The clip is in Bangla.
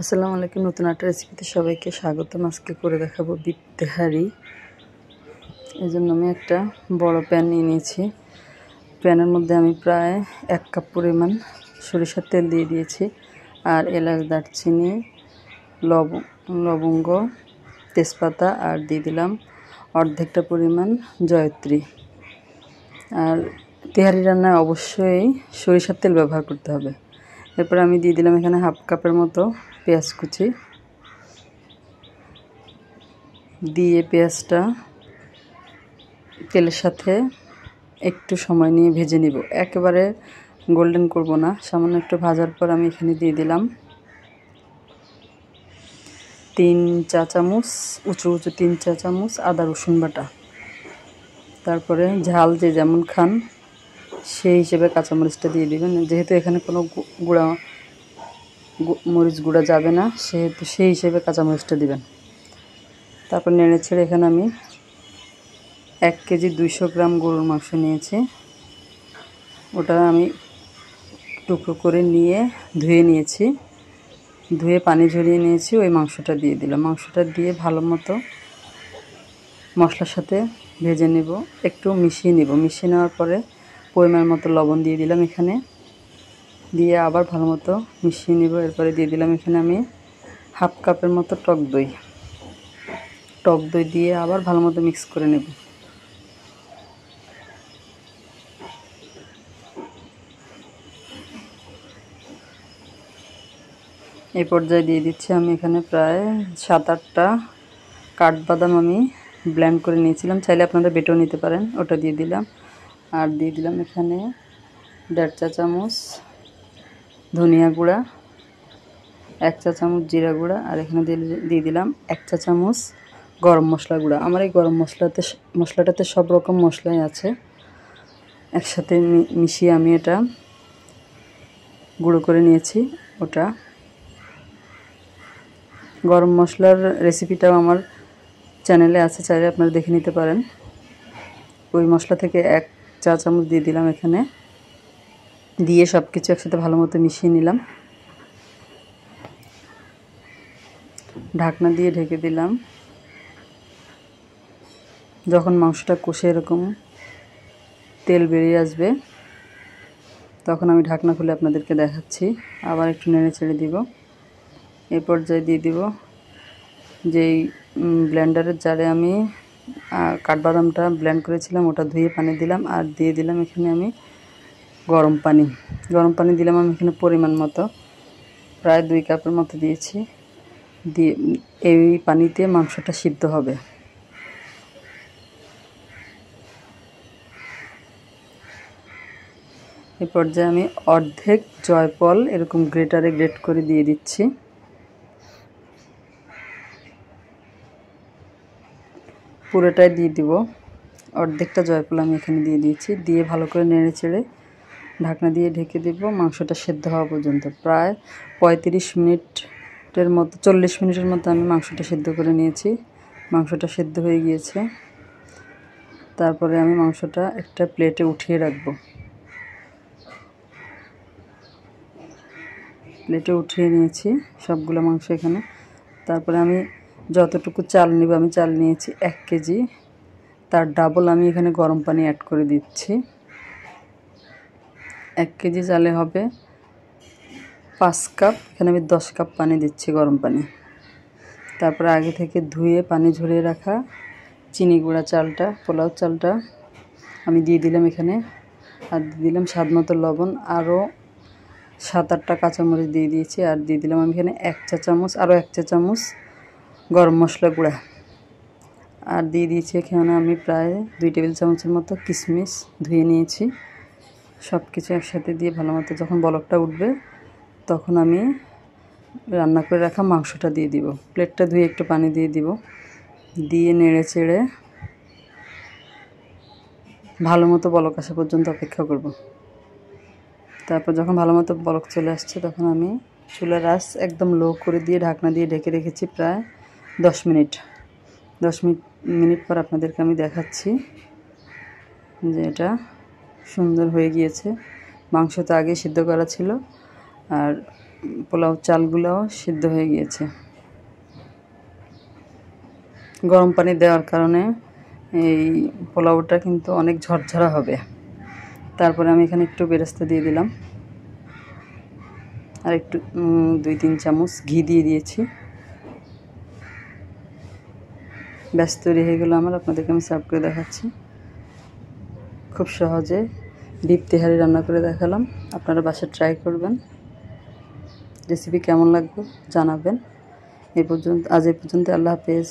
আসসালামু আলাইকুম। নতুন একটা রেসিপিতে সবাইকে স্বাগতম। আজকে করে দেখাবো বিফ তেহারি। এই জন্য আমি একটা বড় প্যান নিয়ে নিয়েছি। প্যানের মধ্যে আমি প্রায় 1 কাপ পরিমাণ সরিষার তেল দিয়ে দিয়েছি, আর এলাচ, দারচিনি, লবঙ্গ, তেজপাতা, আর দিয়ে দিলাম অর্ধেকটা পরিমাণ জয়ত্রী। আর তেহারি রান্নায় অবশ্যই সরিষার তেল ব্যবহার করতে হবে। এরপর আমি দিয়ে দিলাম এখানে 1/2 কাপের মতো পেঁয়াজ কুচি। দিয়ে পেঁয়াজটা তেলের সাথে একটু সময় নিয়ে ভেজে নিব, একেবারে গোল্ডেন করব না। সামান্য একটু ভাজার পর আমি এখানে দিয়ে দিলাম 3 চা চামচ, উঁচু 3 চা চামচ আদা রসুন বাটা। তারপরে ঝাল যে যেমন খান সেই হিসেবে কাঁচামরিচটা দিয়ে দিবেন। যেহেতু এখানে কোনো মরিচ গুঁড়া যাবে না, সেহেতু সেই হিসেবে কাঁচামরিচটা দিবেন। তারপর নেড়ে ছেড়ে এখানে আমি 1 কেজি 200 গ্রাম গরুর মাংস নিয়েছি। ওটা আমি টুকরো করে নিয়ে ধুয়ে নিয়েছি, ধুয়ে পানি ঝরিয়ে নিয়েছি। ওই মাংসটা দিয়ে দিলাম। মাংসটা দিয়ে ভালো মতো মশলার সাথে ভেজে নেব, একটু মিশিয়ে নেব। মিশিয়ে নেওয়ার পরে পরিমাণ মতো লবণ দিয়ে দিলাম এখানে, দিয়ে আবার ভালো মতো মিশিয়ে নেব। এরপরে দিয়ে দিলাম এখানে আমি 1/2 কাপের মতো টক দই দিয়ে আবার ভালো মতো মিক্স করে নেব। এই পর্যায়ে দিয়ে দিচ্ছি আমি এখানে প্রায় 7-8টা কাঠবাদাম আমি ব্লেন্ড করে নিয়েছিলাম, চাইলে আপনারা বেটেও নিতে পারেন। ওটা দিয়ে দিলাম। আর দিয়ে দিলাম এখানে 1.5 চা চামচ ধনিয়া গুঁড়া, 1 চা চামচ জিরা গুঁড়া, আর এখানে দিয়ে দিলাম 1 চা চামচ গরম মশলা গুঁড়া। আমার এই গরম মশলাটাতে সব রকম মশলাই আছে। একসাথে মিশিয়ে আমি এটা গুঁড়ো করে নিয়েছি। ওটা গরম মশলার রেসিপিটাও আমার চ্যানেলে আছে, চাইলে আপনারা দেখে নিতে পারেন। ওই মশলা থেকে 1 চা চামচ দিয়ে দিলাম এখানে, দিয়ে সব কিছু একসাথে ভালো মতো মিশিয়ে নিলাম। ঢাকনা দিয়ে ঢেকে দিলাম। যখন মাংসটা কষে এরকম তেল বেরিয়ে আসবে, তখন আমি ঢাকনা খুলে আপনাদেরকে দেখাচ্ছি। আবার একটু নেড়ে ছেড়ে দিব। এই পর্যায়ে দিয়ে দিব যেই ব্লেন্ডারের জারে আমি কাঠবাদামটা ব্লেন্ড করেছিলাম, ওটা ধুয়ে পানি দিলাম। আর দিয়ে দিলাম এখানে আমি গরম পানি দিলাম আমি এখানে পরিমাণ মতো, প্রায় 2 কাপের মতো দিয়েছি। দিয়ে এই পানিতে মাংসটা সিদ্ধ হবে। এই পর্যায়ে আমি অর্ধেক জয়ফল এরকম গ্রেটারে গ্রেট করে দিয়ে দিচ্ছি। পুরোটাই দিয়ে দিব। অর্ধেকটা জয়ফল আমি এখানে দিয়ে দিয়েছি। দিয়ে ভালো করে নেড়ে চেড়ে ঢাকনা দিয়ে ঢেকে দিব মাংসটা সেদ্ধ হওয়া পর্যন্ত। প্রায় 40 মিনিটের মতো, 40 মিনিটের মতো আমি মাংসটা সেদ্ধ করে নিয়েছি। মাংসটা সেদ্ধ হয়ে গিয়েছে। তারপরে আমি মাংসটা একটা প্লেটে উঠিয়ে রাখবো। প্লেটে উঠিয়ে নিয়েছি সবগুলো মাংস এখানে। তারপরে আমি যতটুকু চাল নেব, আমি চাল নিয়েছি 1 কেজি, তার ডাবল আমি এখানে গরম পানি অ্যাড করে দিচ্ছি। 1 কেজি চালে হবে 5 কাপ, এখানে আমি 10 কাপ পানি দিচ্ছি, গরম পানি। তারপরে আগে থেকে ধুয়ে পানি ঝরিয়ে রাখা চিনি গুঁড়া চালটা, পোলাও চালটা আমি দিয়ে দিলাম এখানে। আর দিয়ে দিলাম স্বাদ মতো লবণ, আরও 7-8টা কাঁচামরিচ দিয়ে দিয়েছি। আর দিয়ে দিলাম আমি এখানে 1 চা চামচ, আরও 1 চা চামচ গরম মশলা গুঁড়া। আর দিয়ে দিয়েছি এখানে আমি প্রায় 2 টেবিল চামচের মতো কিশমিশ ধুয়ে নিয়েছি। সব কিছু একসাথে দিয়ে ভালো মতো যখন বলকটা উঠবে, তখন আমি রান্না করে রাখা মাংসটা দিয়ে দিব। প্লেটটা ধুয়ে একটু পানি দিয়ে দিব। দিয়ে নেড়ে চেড়ে ভালো মতো বলক আসা পর্যন্ত অপেক্ষা করব। তারপর যখন ভালো মতো বলক চলে আসছে, তখন আমি চুলার আঁচ একদম লো করে দিয়ে ঢাকনা দিয়ে ঢেকে রেখেছি প্রায় 10 মিনিট। 10 মিনিট পর আপনাদেরকে আমি দেখাচ্ছি যে এটা সুন্দর হয়ে গিয়েছে। মাংস তো আগে সিদ্ধ করা ছিল, আর পোলাও চালগুলোও সিদ্ধ হয়ে গিয়েছে। গরম পানি দেওয়ার কারণে এই পোলাওটা কিন্তু অনেক ঝরঝরা হবে। তারপরে আমি এখানে একটু বেরেস্তা দিয়ে দিলাম, আর একটু 2-3 চামচ ঘি দিয়ে দিয়েছি। ব্যাস তৈরি হয়ে গেল আমার। আপনাদেরকে আমি সার্ভ করে দেখাচ্ছি। খুব সহজে ডিপ তেহারি রান্না করে দেখালাম। আপনারা বাসায় ট্রাই করবেন। রেসিপি কেমন লাগবে জানাবেন। আজ এই পর্যন্ত। আল্লাহ হাফেজ।